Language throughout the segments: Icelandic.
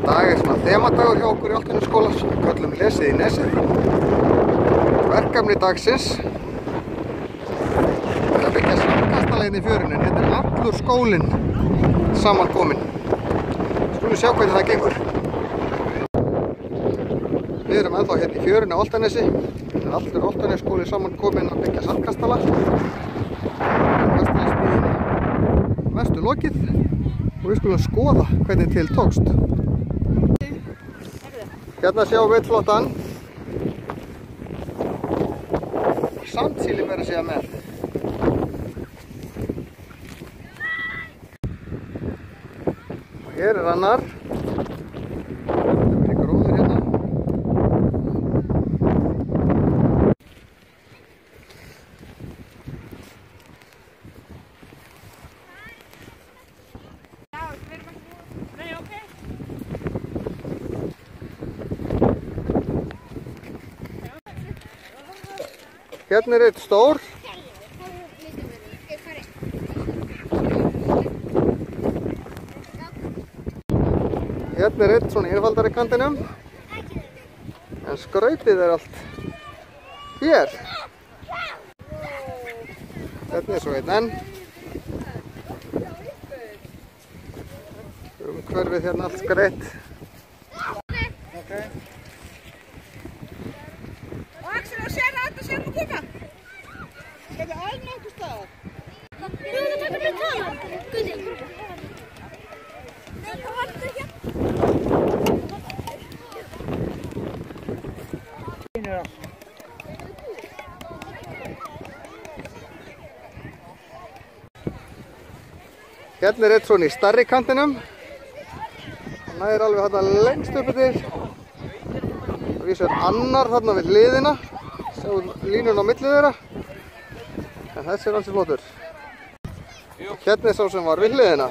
dag svona þemadagur hjá okkur í Álftanesskóla sem við köllum lesið í nesið. Verkefni dagsins er að byggja sandkastaleiðin í fjörunni, en hérna er allur skólinn saman kominn. Skulum sjá hvernig það gengur. Við erum ennþá hérna í fjörunni á Álftanesi. Þetta er allur Álftanesskóli saman kominn að byggja sandkastala. Kastalasmiðinni mestu lokið og við skulum skoða hvernig til tókst. Hérna sjáum við flottan. Sandsíli verður að segja með. Og hér er annar. Það er gróður hérna. Hérna er eitt stór. Hérna er eitt svona einfaldari kantinum. En skrautið er allt hér. Hérna er svo einn enn. Umhverfið hérna allt skreytt. Hérna er eitt svona í stærri kantinum. Það er alveg þarna lengst upp yfir. Það vísar annar þarna við hliðina. Sjáum línuna á milli þeirra. En þessi er ansi flottur. Hérna er sá sem var við hliðina.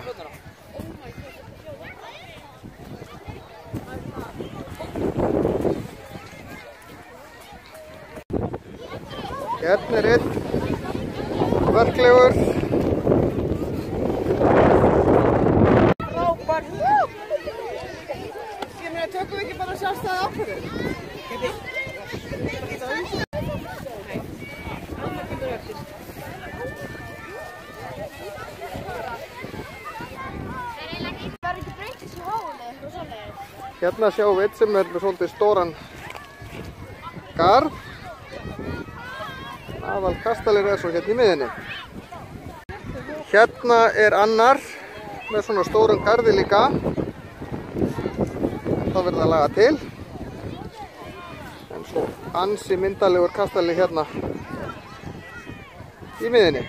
Hérna er einn verklegur. Frábært! Ég meina, tökum við ekki bara sjálfstæða ákvörðun? Hérna sjáum við eitt sem er með svolítið stóran garð. Aðal kastalinn er svo hérna í miðinni. Hérna er annar með svona stóran garði líka. Það verður að laga til. En svo ansi myndalegur kastalinn hérna í miðinni.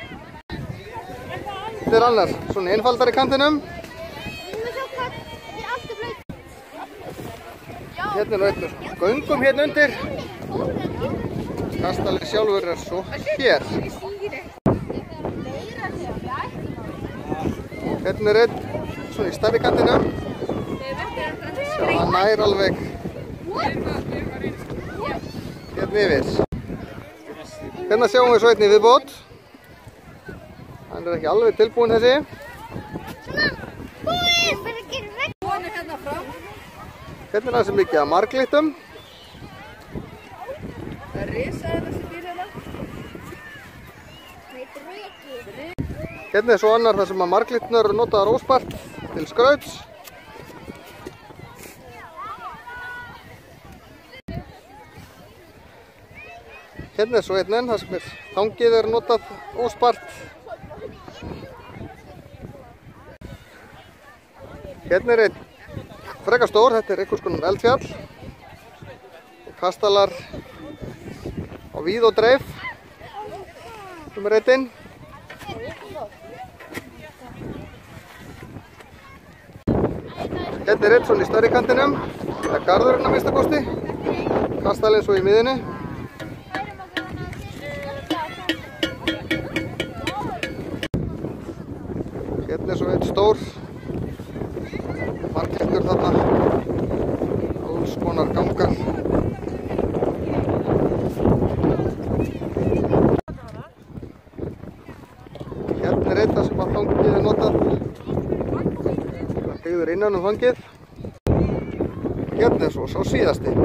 Þetta er annar svona einfaldari kantinum. Hérna er einn göngum hérna undir. Kastalinn sjálfur er svo hér. Hérna er einn svona í stærri kantinum. Það nær alveg hérna yfir. Hérna sjáum við svo einn í viðbót. Hann er ekki alveg tilbúinn þessi. Hérna er aðeins mikið af marglyttum. Það er risaður þessi dýr hérna. Hérna er svo annar þar sem að marglyttunar eru notaðar óspart til skrauts. Hérna er svo einn enn þar sem þangið er notað óspart. Hérna er einn frekar stór, þetta er einhvers konar eldfjall. Kastalar á víð og dreif. Númer eittinn. Hérna er einn svona í stærri kantinum. Það er garðurinn að minnsta kosti. Kastalinn svo í miðinni. Hérna er svo einn stór. Marglyttur þarna. Alls konar gangar. Hérna er einn þar sem að þangið er notað. Það byggður innan fangið. Hérna er svo sá síðasti.